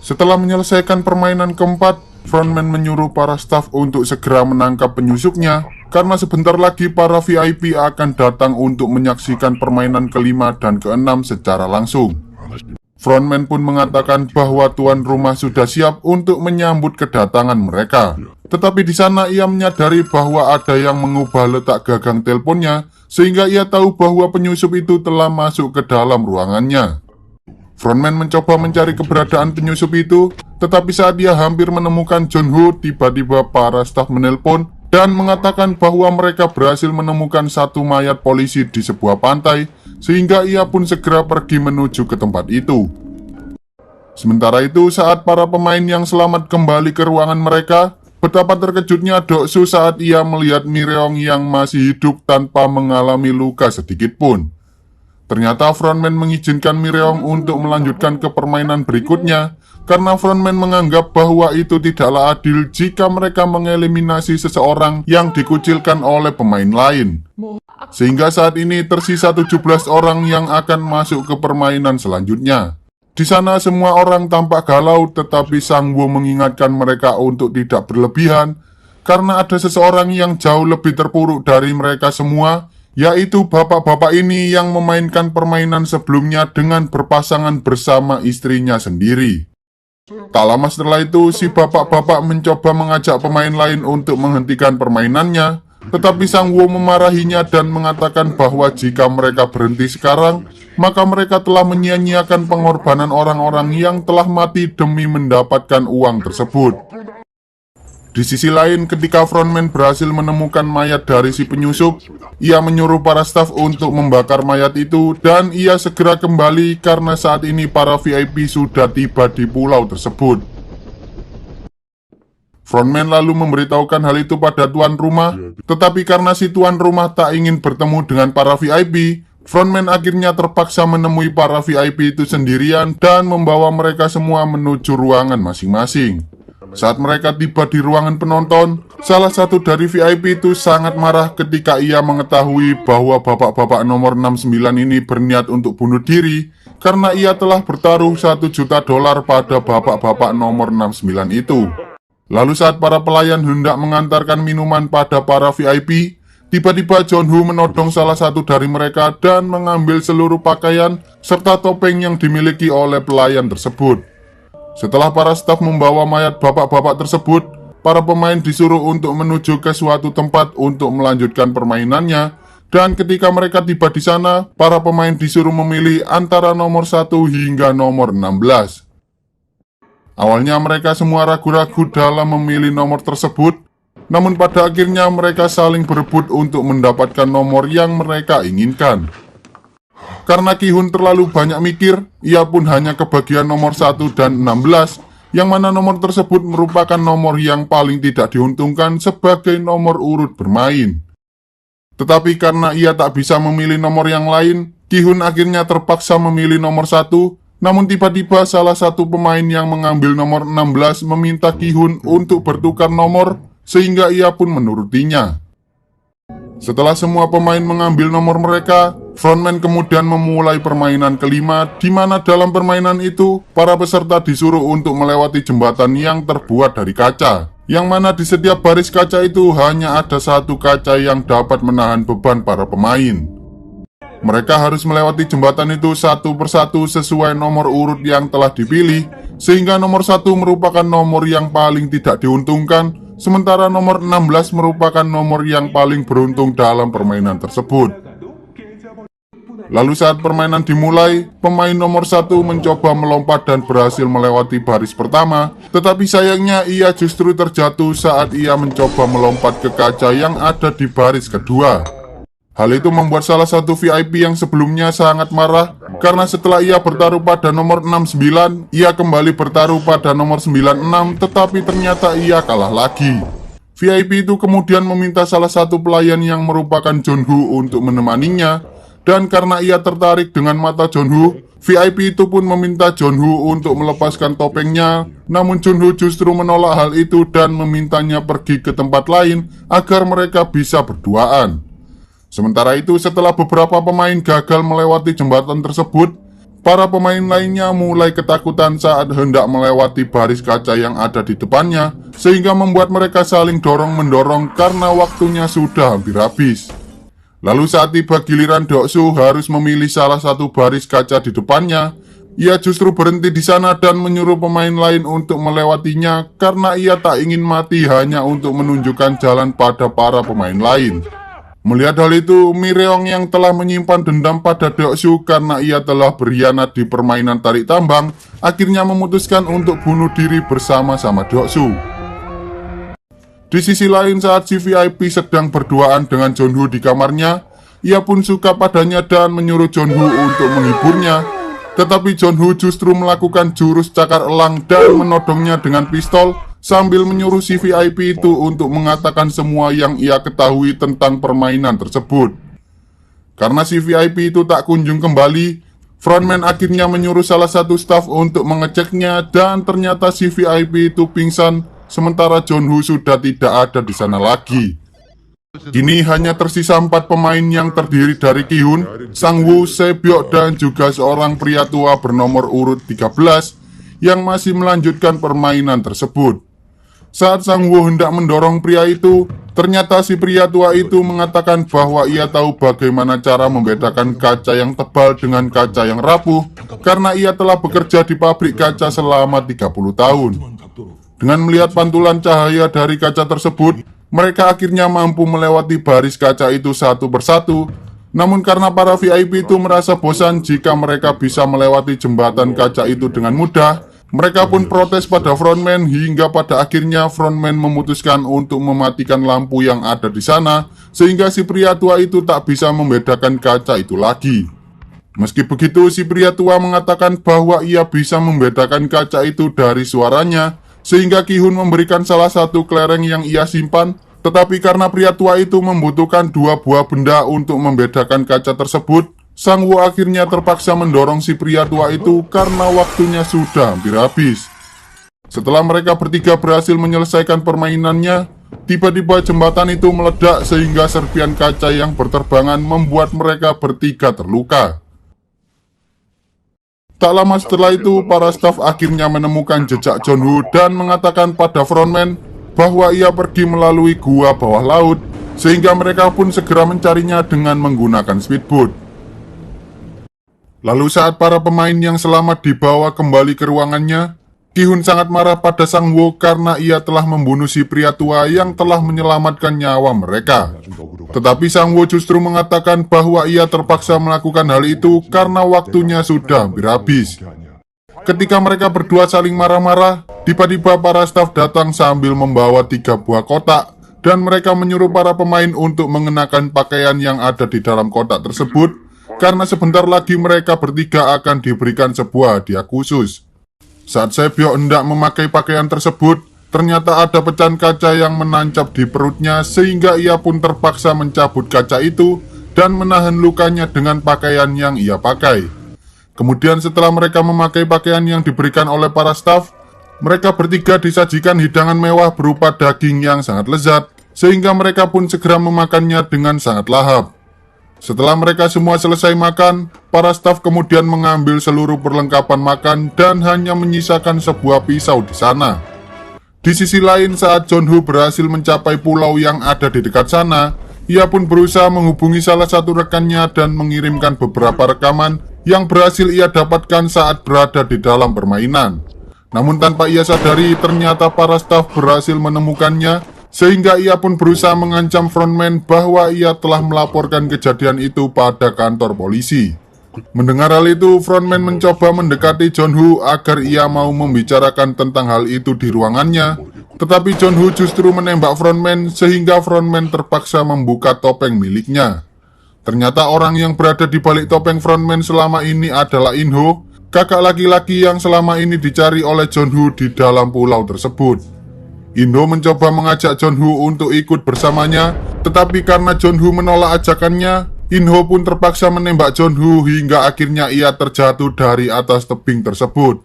Setelah menyelesaikan permainan keempat, frontman menyuruh para staf untuk segera menangkap penyusupnya, karena sebentar lagi para VIP akan datang untuk menyaksikan permainan kelima dan keenam secara langsung. Frontman pun mengatakan bahwa tuan rumah sudah siap untuk menyambut kedatangan mereka. Tetapi di sana ia menyadari bahwa ada yang mengubah letak gagang teleponnya, sehingga ia tahu bahwa penyusup itu telah masuk ke dalam ruangannya. Frontman mencoba mencari keberadaan penyusup itu, tetapi saat dia hampir menemukan John Ho, tiba-tiba para staf menelpon dan mengatakan bahwa mereka berhasil menemukan satu mayat polisi di sebuah pantai, sehingga ia pun segera pergi menuju ke tempat itu. Sementara itu, saat para pemain yang selamat kembali ke ruangan mereka, betapa terkejutnya Doksu saat ia melihat Mireong yang masih hidup tanpa mengalami luka sedikit pun. Ternyata frontman mengizinkan Mireong untuk melanjutkan ke permainan berikutnya, karena frontman menganggap bahwa itu tidaklah adil jika mereka mengeliminasi seseorang yang dikucilkan oleh pemain lain. Sehingga saat ini tersisa 17 orang yang akan masuk ke permainan selanjutnya. Di sana semua orang tampak galau, tetapi Sangwoo mengingatkan mereka untuk tidak berlebihan, karena ada seseorang yang jauh lebih terpuruk dari mereka semua, yaitu bapak-bapak ini yang memainkan permainan sebelumnya dengan berpasangan bersama istrinya sendiri. Tak lama setelah itu, si bapak-bapak mencoba mengajak pemain lain untuk menghentikan permainannya, tetapi Sangwoo memarahinya dan mengatakan bahwa jika mereka berhenti sekarang, maka mereka telah menyia-nyiakan pengorbanan orang-orang yang telah mati demi mendapatkan uang tersebut. Di sisi lain, ketika frontman berhasil menemukan mayat dari si penyusup, ia menyuruh para staf untuk membakar mayat itu dan ia segera kembali karena saat ini para VIP sudah tiba di pulau tersebut. Frontman lalu memberitahukan hal itu pada tuan rumah, tetapi karena si tuan rumah tak ingin bertemu dengan para VIP, frontman akhirnya terpaksa menemui para VIP itu sendirian dan membawa mereka semua menuju ruangan masing-masing. Saat mereka tiba di ruangan penonton, salah satu dari VIP itu sangat marah ketika ia mengetahui bahwa bapak-bapak nomor 69 ini berniat untuk bunuh diri karena ia telah bertaruh $1 juta pada bapak-bapak nomor 69 itu. Lalu saat para pelayan hendak mengantarkan minuman pada para VIP, tiba-tiba John Ho menodong salah satu dari mereka dan mengambil seluruh pakaian serta topeng yang dimiliki oleh pelayan tersebut. Setelah para staf membawa mayat bapak-bapak tersebut, para pemain disuruh untuk menuju ke suatu tempat untuk melanjutkan permainannya, dan ketika mereka tiba di sana, para pemain disuruh memilih antara nomor 1 hingga nomor 16. Awalnya mereka semua ragu-ragu dalam memilih nomor tersebut, namun pada akhirnya mereka saling berebut untuk mendapatkan nomor yang mereka inginkan. Karena Ki-hun terlalu banyak mikir, ia pun hanya kebagian nomor 1 dan 16, yang mana nomor tersebut merupakan nomor yang paling tidak diuntungkan sebagai nomor urut bermain. Tetapi karena ia tak bisa memilih nomor yang lain, Ki-hun akhirnya terpaksa memilih nomor 1, namun tiba-tiba salah satu pemain yang mengambil nomor 16 meminta Ki-hun untuk bertukar nomor, sehingga ia pun menurutinya. Setelah semua pemain mengambil nomor mereka, frontman kemudian memulai permainan kelima, di mana dalam permainan itu, para peserta disuruh untuk melewati jembatan yang terbuat dari kaca, yang mana di setiap baris kaca itu hanya ada satu kaca yang dapat menahan beban para pemain. Mereka harus melewati jembatan itu satu persatu sesuai nomor urut yang telah dipilih, sehingga nomor 1 merupakan nomor yang paling tidak diuntungkan, sementara nomor 16 merupakan nomor yang paling beruntung dalam permainan tersebut. Lalu saat permainan dimulai, pemain nomor 1 mencoba melompat dan berhasil melewati baris pertama, tetapi sayangnya ia justru terjatuh saat ia mencoba melompat ke kaca yang ada di baris kedua. Hal itu membuat salah satu VIP yang sebelumnya sangat marah, karena setelah ia bertaruh pada nomor 69, ia kembali bertaruh pada nomor 96, tetapi ternyata ia kalah lagi. VIP itu kemudian meminta salah satu pelayan yang merupakan John Ho untuk menemaninya, dan karena ia tertarik dengan mata John Ho, VIP itu pun meminta John Ho untuk melepaskan topengnya, namun John Ho justru menolak hal itu dan memintanya pergi ke tempat lain agar mereka bisa berduaan. Sementara itu, setelah beberapa pemain gagal melewati jembatan tersebut, para pemain lainnya mulai ketakutan saat hendak melewati baris kaca yang ada di depannya, sehingga membuat mereka saling dorong-mendorong karena waktunya sudah hampir habis. Lalu saat tiba giliran Deoksu harus memilih salah satu baris kaca di depannya, ia justru berhenti di sana dan menyuruh pemain lain untuk melewatinya karena ia tak ingin mati hanya untuk menunjukkan jalan pada para pemain lain. Melihat hal itu, Mireong yang telah menyimpan dendam pada Deoksu karena ia telah berkhianat di permainan tarik tambang, akhirnya memutuskan untuk bunuh diri bersama-sama Deoksu. Di sisi lain, saat si VIP sedang berduaan dengan Jeonwoo di kamarnya, ia pun suka padanya dan menyuruh Jeonwoo untuk menghiburnya. Tetapi Jeonwoo justru melakukan jurus cakar elang dan menodongnya dengan pistol sambil menyuruh si VIP itu untuk mengatakan semua yang ia ketahui tentang permainan tersebut. Karena si VIP itu tak kunjung kembali, frontman akhirnya menyuruh salah satu staf untuk mengeceknya dan ternyata si VIP itu pingsan sementara Jeonwoo sudah tidak ada di sana lagi. Kini hanya tersisa 4 pemain yang terdiri dari Ki-hun, Sang-woo, Se-byok, dan juga seorang pria tua bernomor urut 13 yang masih melanjutkan permainan tersebut. Saat Sang-woo hendak mendorong pria itu, ternyata si pria tua itu mengatakan bahwa ia tahu bagaimana cara membedakan kaca yang tebal dengan kaca yang rapuh karena ia telah bekerja di pabrik kaca selama 30 tahun. Dengan melihat pantulan cahaya dari kaca tersebut, mereka akhirnya mampu melewati baris kaca itu satu persatu. Namun karena para VIP itu merasa bosan jika mereka bisa melewati jembatan kaca itu dengan mudah, mereka pun protes pada frontman hingga pada akhirnya frontman memutuskan untuk mematikan lampu yang ada di sana sehingga si pria tua itu tak bisa membedakan kaca itu lagi. Meski begitu, si pria tua mengatakan bahwa ia bisa membedakan kaca itu dari suaranya, sehingga Ki-hun memberikan salah satu kelereng yang ia simpan. Tetapi karena pria tua itu membutuhkan 2 buah benda untuk membedakan kaca tersebut, Sang-woo akhirnya terpaksa mendorong si pria tua itu karena waktunya sudah hampir habis. Setelah mereka bertiga berhasil menyelesaikan permainannya, tiba-tiba jembatan itu meledak sehingga serpian kaca yang berterbangan membuat mereka bertiga terluka. Tak lama setelah itu, para staf akhirnya menemukan jejak Jeonwoo dan mengatakan pada frontman bahwa ia pergi melalui gua bawah laut, sehingga mereka pun segera mencarinya dengan menggunakan speedboat. Lalu saat para pemain yang selamat dibawa kembali ke ruangannya, Ki-hun sangat marah pada Sang-woo karena ia telah membunuh si pria tua yang telah menyelamatkan nyawa mereka. Tetapi Sang-woo justru mengatakan bahwa ia terpaksa melakukan hal itu karena waktunya sudah hampir habis. Ketika mereka berdua saling marah-marah, tiba-tiba para staf datang sambil membawa 3 buah kotak dan mereka menyuruh para pemain untuk mengenakan pakaian yang ada di dalam kotak tersebut karena sebentar lagi mereka bertiga akan diberikan sebuah hadiah khusus. Saat Se-byok hendak memakai pakaian tersebut, ternyata ada pecahan kaca yang menancap di perutnya sehingga ia pun terpaksa mencabut kaca itu dan menahan lukanya dengan pakaian yang ia pakai. Kemudian setelah mereka memakai pakaian yang diberikan oleh para staf, mereka bertiga disajikan hidangan mewah berupa daging yang sangat lezat, sehingga mereka pun segera memakannya dengan sangat lahap. Setelah mereka semua selesai makan, para staf kemudian mengambil seluruh perlengkapan makan dan hanya menyisakan sebuah pisau di sana. Di sisi lain, saat Jeonwoo berhasil mencapai pulau yang ada di dekat sana, ia pun berusaha menghubungi salah satu rekannya dan mengirimkan beberapa rekaman yang berhasil ia dapatkan saat berada di dalam permainan. Namun tanpa ia sadari, ternyata para staf berhasil menemukannya, sehingga ia pun berusaha mengancam frontman bahwa ia telah melaporkan kejadian itu pada kantor polisi. Mendengar hal itu, frontman mencoba mendekati Jeonwoo agar ia mau membicarakan tentang hal itu di ruangannya. Tetapi Jeonwoo justru menembak frontman sehingga frontman terpaksa membuka topeng miliknya. Ternyata orang yang berada di balik topeng frontman selama ini adalah In-ho, kakak laki-laki yang selama ini dicari oleh Jeonwoo di dalam pulau tersebut. In-ho mencoba mengajak Jeonwoo untuk ikut bersamanya, tetapi karena Jeonwoo menolak ajakannya, In-ho pun terpaksa menembak Jeonwoo hingga akhirnya ia terjatuh dari atas tebing tersebut.